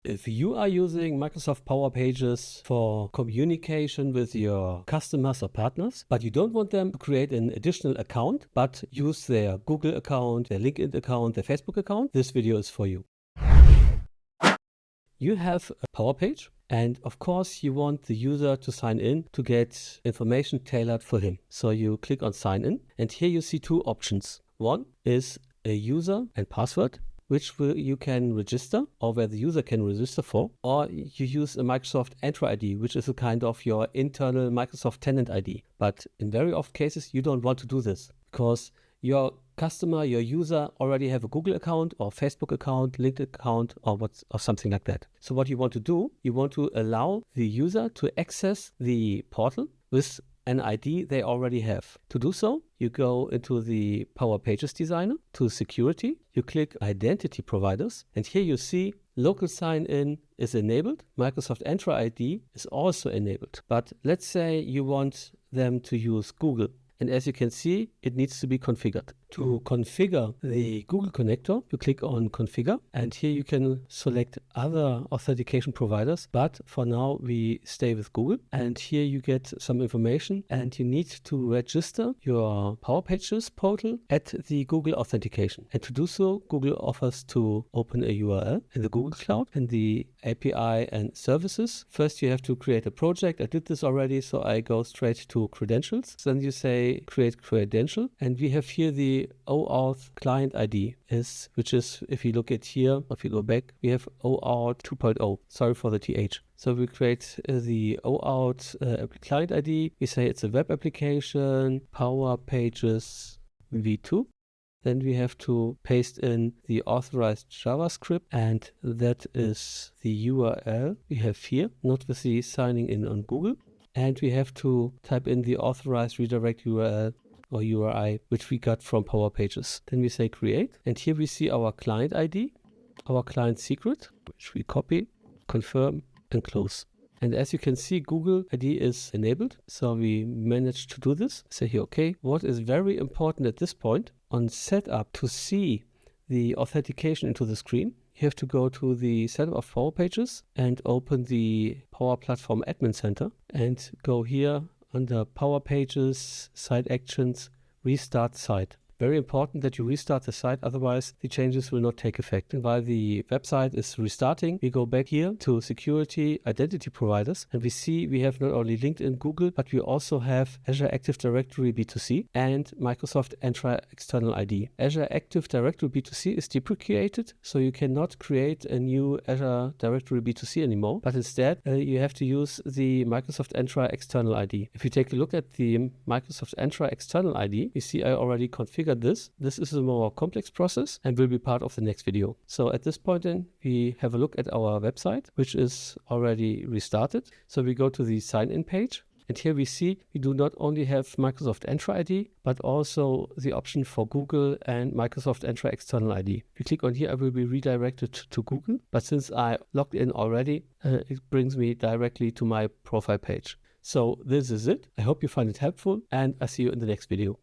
If you are using Microsoft Power Pages for communication with your customers or partners, but you don't want them to create an additional account, but use their Google account, their LinkedIn account, their Facebook account, this video is for you. You have a Power Page, and of course you want the user to sign in to get information tailored for him. So you click on sign in, and here you see two options. One is a user and password, which you can register, or where the user can register for, or you use a Microsoft Entra ID, which is a kind of your internal Microsoft tenant ID. But in very often cases, you don't want to do this because your customer, your user already have a Google account or Facebook account, LinkedIn account, or something like that. So what you want to do, you want to allow the user to access the portal with an ID they already have. To do so, you go into the Power Pages Designer, to Security, you click Identity Providers, and here you see local sign-in is enabled. Microsoft Entra ID is also enabled. But let's say you want them to use Google. And as you can see, it needs to be configured. To configure the Google connector, you click on Configure, and here you can select other authentication providers, but for now we stay with Google. And here you get some information, and you need to register your Power Pages portal at the Google Authentication. And to do so, Google offers to open a URL in the Google Cloud and the API and services. First, you have to create a project. I did this already, so I go straight to credentials. Then you say create credential, and we have here the OAuth client ID, which is, if you look at here, if you go back, we have OAuth 2.0. Sorry for the TH. So we create the OAuth client ID. We say it's a web application, Power Pages v2. Then we have to paste in the authorized JavaScript, and that is the URL we have here, not with the signing in on Google. And we have to type in the authorized redirect URL or URI, which we got from Power Pages. Then we say create, and here we see our client ID, our client secret, which we copy, confirm, and close. And as you can see, Google ID is enabled, so we managed to do this. Say here, okay. What is very important at this point, on setup, to see the authentication into the screen, you have to go to the setup of Power Pages and open the Power Platform Admin Center and go here under Power Pages, Site Actions, Restart Site. Very important that you restart the site, otherwise the changes will not take effect. And while the website is restarting, we go back here to Security Identity Providers, and we see we have not only LinkedIn, Google, but we also have Azure Active Directory B2C and Microsoft Entra External ID. Azure Active Directory B2C is deprecated, so you cannot create a new Azure Directory B2C anymore, but instead you have to use the Microsoft Entra External ID. If you take a look at the Microsoft Entra External ID, you see I already configured this. This is a more complex process and will be part of the next video. So at this point then, we have a look at our website, which is already restarted. So we go to the sign-in page, and here we see we do not only have Microsoft Entra ID, but also the option for Google and Microsoft Entra External ID. If you click on here, I will be redirected to Google, but since I logged in already, it brings me directly to my profile page. So this is it. I hope you find it helpful, and I see you in the next video.